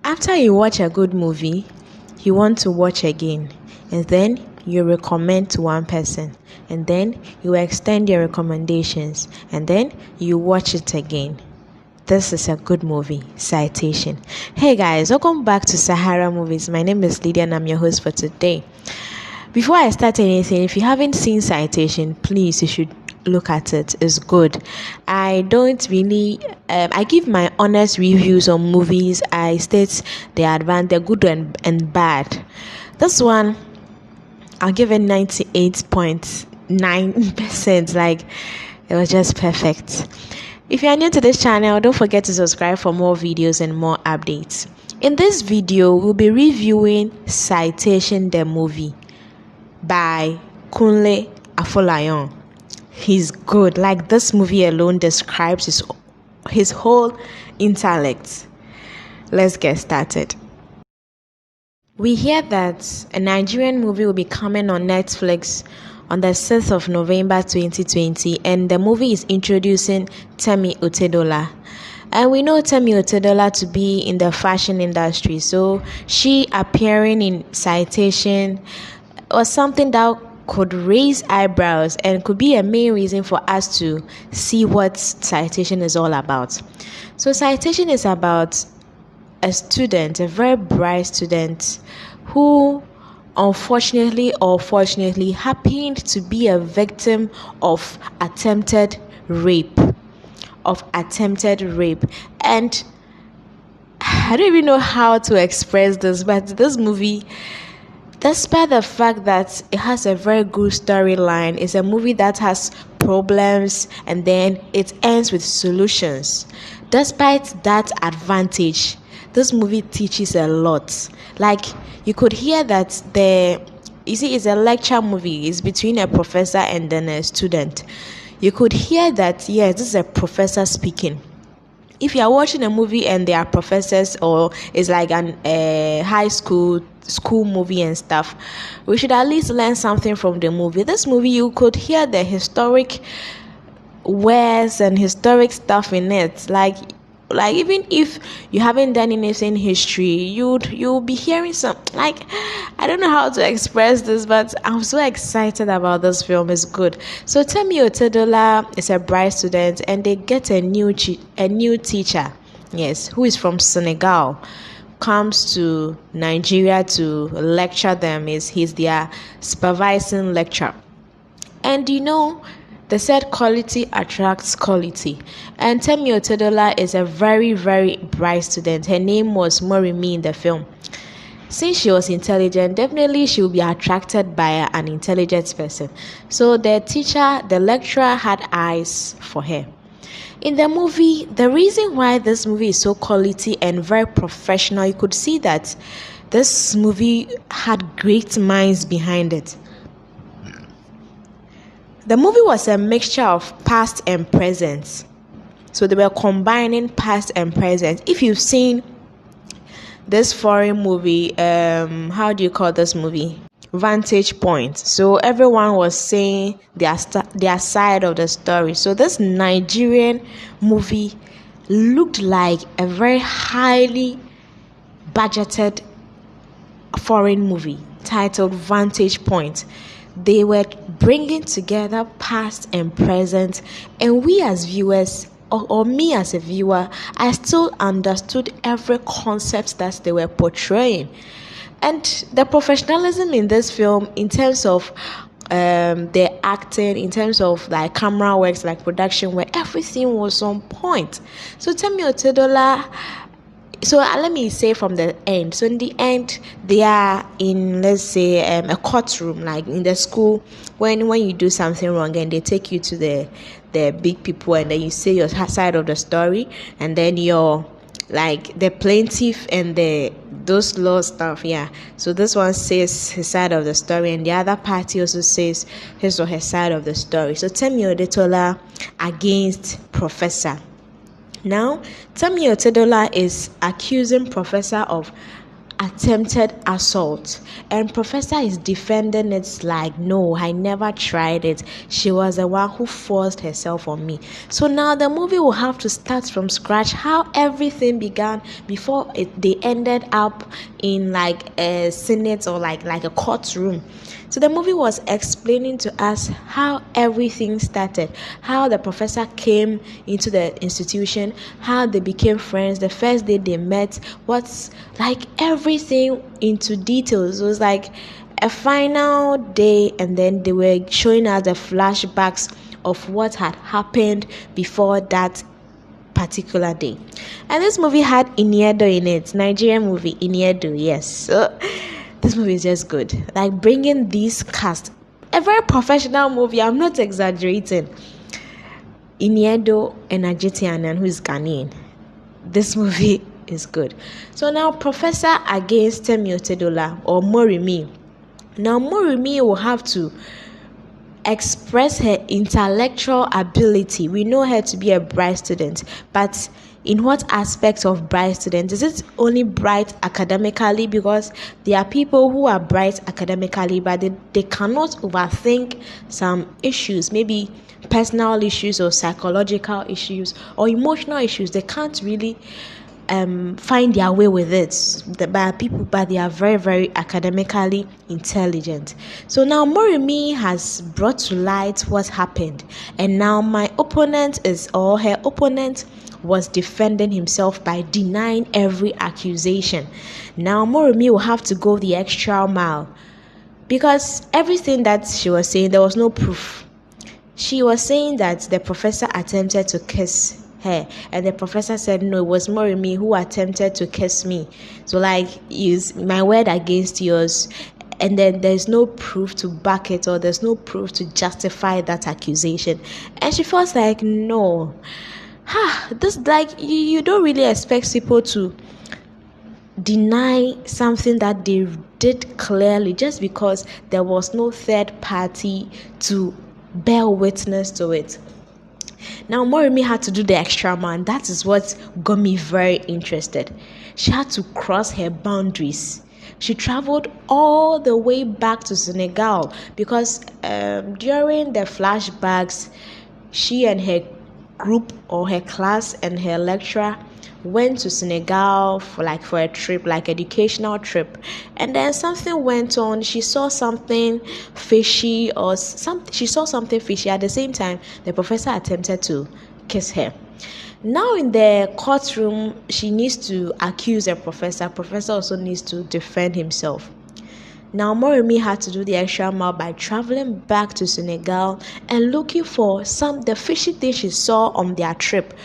After you watch a good movie, you want to watch again, and then you recommend to one person, and then you extend your recommendations, and then you watch it again. This is a good movie. Citation. Hey guys, welcome back to SAHARA Movies. My name is Lydia and I'm your host for today. Before I start anything, if you haven't seen Citation, please, you should look at it. It's good. I don't really I give my honest reviews on movies. I state they're good and bad. This one, I'll give it 98.9%. Like, it was just perfect. If you are new to this channel, don't forget to subscribe for more videos and more updates. In this video, we'll be reviewing Citation the movie by Kunle Afolayan. He's good. Like, this movie alone describes his whole intellect. Let's get started. We hear that a Nigerian movie will be coming on Netflix on the 6th of November 2020, and the movie is introducing Temi Otedola. And we know Temi Otedola to be in the fashion industry, so she appearing in Citation was something that could raise eyebrows and could be a main reason for us to see what Citation is all about. So Citation is about a student, a very bright student, who unfortunately or fortunately happened to be a victim of attempted rape. And I don't even know how to express this, but this movie, despite the fact that it has a very good storyline, it's a movie that has problems and then it ends with solutions. Despite that advantage, this movie teaches a lot. Like, you could hear that it's a lecture movie. It's between a professor and then a student. You could hear that, yes, this is a professor speaking. If you are watching a movie and there are professors, or it's like a high school movie and stuff, we should at least learn something from the movie. This movie, you could hear the historic words and historic stuff in it. Like even if you haven't done anything history, you'll be hearing some, like, I don't know how to express this, but I'm so excited about this film. It's good. So Temi Otedola is a bright student, and they get a new teacher, yes, who is from Senegal, comes to Nigeria to lecture them. He's their supervising lecturer. And they said quality attracts quality. And Temi Otedola is a very, very bright student. Her name was Morimi in the film. Since she was intelligent, definitely she will be attracted by an intelligent person. So the lecturer had eyes for her. In the movie, the reason why this movie is so quality and very professional, you could see that this movie had great minds behind it. The movie was a mixture of past and present. So they were combining past and present. If you've seen this foreign movie, how do you call this movie? Vantage Point. So everyone was saying their side of the story. So this Nigerian movie looked like a very highly budgeted foreign movie titled Vantage Point. They were bringing together past and present, and we as viewers, or me as a viewer, I still understood every concept that they were portraying. And the professionalism in this film, in terms of their acting, in terms of like camera works, like production work, everything was on point. So Temi Otedola, so let me say from the end. So in the end, they are in, let's say, a courtroom, like in the school, when you do something wrong and they take you to the big people, and then you say your side of the story, and then you're like the plaintiff and those law stuff. Yeah. So this one says his side of the story, and the other party also says his or her side of the story. So Temi Otedola against Professor. Now, Temi Otedola is accusing Professor of attempted assault, and professor is defending it like, no, I never tried it, she was the one who forced herself on me. So now the movie will have to start from scratch, how everything began before they ended up in like a senate or like a courtroom. So the movie was explaining to us how everything started, how the professor came into the institution, how they became friends, the first day they met, what's like everything into details. It was like a final day, and then they were showing us the flashbacks of what had happened before that particular day. And this movie had Iniedo in it, Nigerian movie Iniedo, yes. So this movie is just good. Like bringing this cast, a very professional movie, I'm not exaggerating. Iniedo and Ajitianan, who is Ghanaian. This movie is good. So now Professor against Temi Otedola or Morimi. Now Morimi will have to express her intellectual ability. We know her to be a bright student, but in what aspect of bright student? Is it only bright academically? Because there are people who are bright academically, but they cannot overthink some issues, maybe personal issues or psychological issues or emotional issues. They can't really find their way with it. But they are very, very academically intelligent. So now Morimi has brought to light what happened, and now her opponent was defending himself by denying every accusation. Now Morimi will have to go the extra mile, because everything that she was saying, there was no proof. She was saying that the professor attempted to kiss her, and the professor said no, it was Morimi who attempted to kiss me. So like, use my word against yours, and then there's no proof to back it, or there's no proof to justify that accusation. And she feels like, no, this, like, you don't really expect people to deny something that they did clearly just because there was no third party to bear witness to it. Now Morimi had to do the extra mile, and that is what got me very interested. She had to cross her boundaries. She traveled all the way back to Senegal because during the flashbacks, she and her group or her class and her lecturer went to Senegal for a trip, like educational trip, and then something went on. She saw something fishy, she saw something fishy. At the same time, the professor attempted to kiss her. Now in the courtroom, she needs to accuse the professor. Professor also needs to defend himself. Now Morimi had to do the extra mile by traveling back to Senegal and looking for the fishy thing she saw on their trip.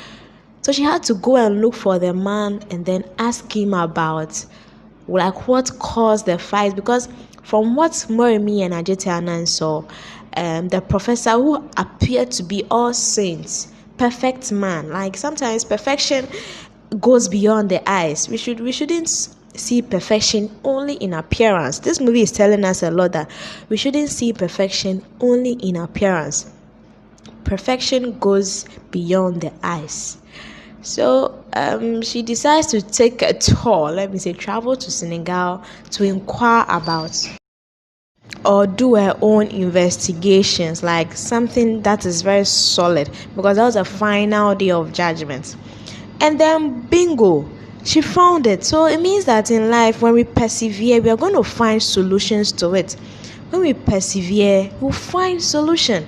So she had to go and look for the man and then ask him about like what caused the fight. Because from what Morimi and Ajitianan saw, the professor, who appeared to be all saints, perfect man, like sometimes perfection goes beyond the eyes. We shouldn't see perfection only in appearance. This movie is telling us a lot that we shouldn't see perfection only in appearance. Perfection goes beyond the eyes. So she decides to take a tour, travel to Senegal to inquire about or do her own investigations, like something that is very solid, because that was the final day of judgment. And then bingo, she found it. So it means that in life, when we persevere, we are going to find solutions to it. When we persevere, we'll find solution.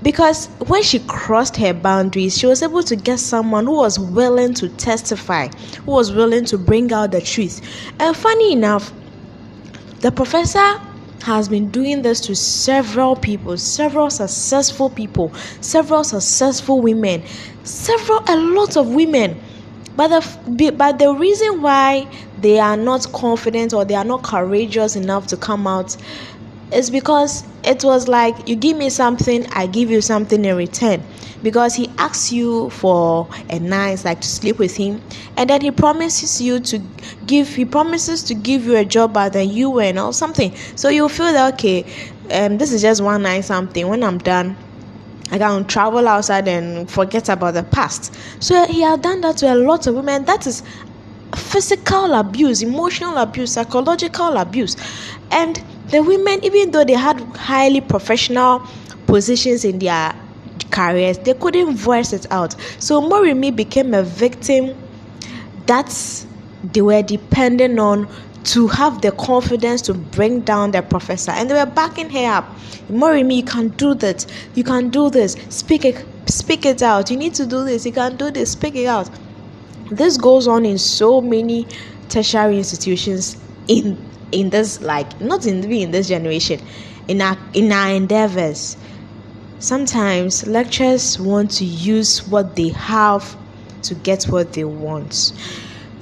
Because when she crossed her boundaries, she was able to get someone who was willing to testify, who was willing to bring out the truth. And funny enough, the professor has been doing this to several people, several successful people, several successful women, a lot of women. But the reason why they are not confident or they are not courageous enough to come out is because it was like, you give me something, I give you something in return. Because he asks you for a night, like to sleep with him, and then he promises to give you a job at the UN or something. So you feel that, okay, this is just one night something. When I'm done, I can travel outside and forget about the past. So he had done that to a lot of women. That is physical abuse, emotional abuse, psychological abuse. And the women, even though they had highly professional positions in their careers, they couldn't voice it out. So Morimi became a victim that they were depending on to have the confidence to bring down their professor, and they were backing her up. Morimi, you can do that, you can do this, speak it out, you need to do this, you can do this, speak it out. This goes on in so many tertiary institutions in this, like, not in this generation, in our endeavors. Sometimes lecturers want to use what they have to get what they want.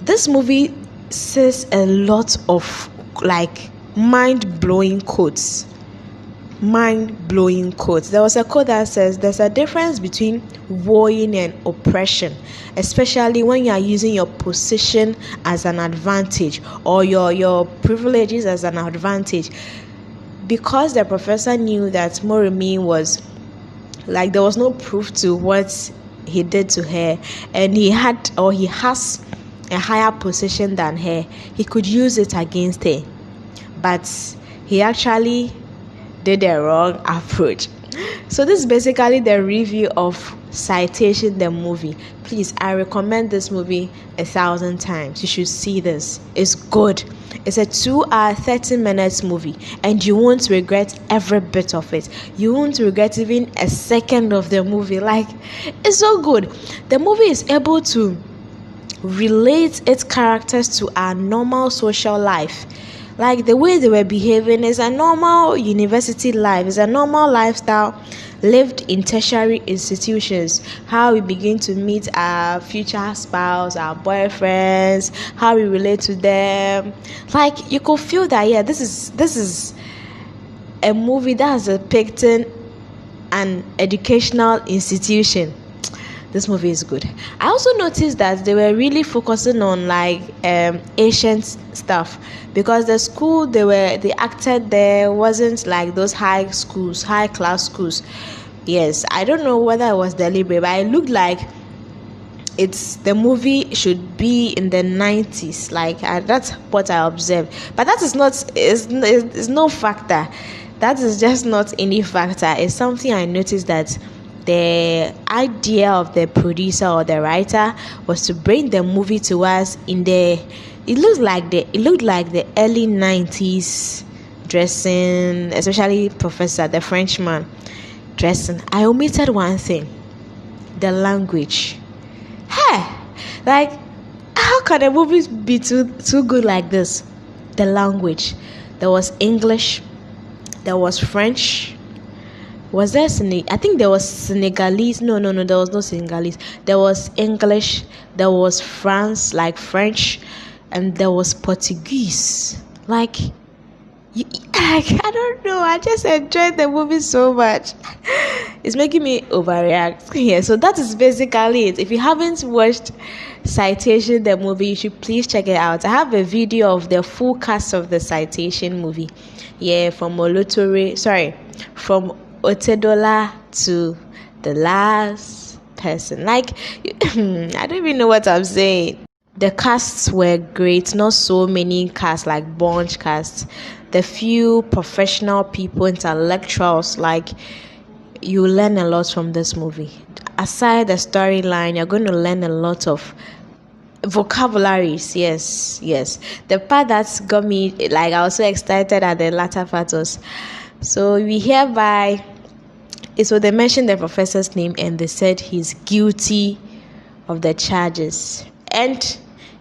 This movie says a lot of like mind-blowing quotes. There was a quote that says there's a difference between worrying and oppression, especially when you are using your position as an advantage or your privileges as an advantage. Because the professor knew that Morimi was like, there was no proof to what he did to her, and he has a higher position than her, he could use it against her. But he actually did the wrong approach. So this is basically the review of Citation, the movie. Please, I recommend this movie 1,000 times. You should see this. It's good. It's a 2-hour 30-minute movie, and you won't regret every bit of it. You won't regret even a second of the movie. Like, it's so good. The movie is able to relate its characters to our normal social life. Like, the way they were behaving is a normal university life, is a normal lifestyle lived in tertiary institutions. How we begin to meet our future spouse, our boyfriends, how we relate to them. Like, you could feel that, yeah, this is a movie that is depicting an educational institution. This movie is good. I also noticed that they were really focusing on like ancient stuff, because the school they acted there wasn't like those high class schools. Yes, I don't know whether it was deliberate, but it looked like the movie should be in the 90s. Like, that's what I observed. But that is not is no factor. That is just not any factor. It's something I noticed, that the idea of the producer or the writer was to bring the movie to us it looked like the early 90s dressing, especially the Frenchman dressing. I omitted one thing: the language. Hey, like, how can a movie be too good like this? The language. There was English, there was French. Was there I think there was Senegalese. No, there was no Senegalese. There was English, there was French, and there was Portuguese. Like, I don't know. I just enjoyed the movie so much. It's making me overreact. Yeah, so that is basically it. If you haven't watched Citation, the movie, you should please check it out. I have a video of the full cast of the Citation movie. Yeah, from Otedola to the last person. Like, I don't even know what I'm saying. The casts were great. Not so many casts, like bunch casts. The few professional people, intellectuals, like, you learn a lot from this movie. Aside the storyline, you're going to learn a lot of vocabularies. Yes. The part that got me, like, I was so excited at the latter part was, so we hereby, so they mentioned the professor's name and they said he's guilty of the charges, and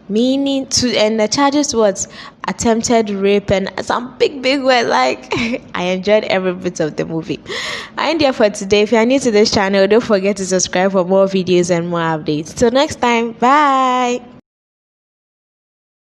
the charges was attempted rape and some big words. Like, I enjoyed every bit of the movie. I'm there for today. If you are new to this channel, don't forget to subscribe for more videos and more updates. Till next time, bye.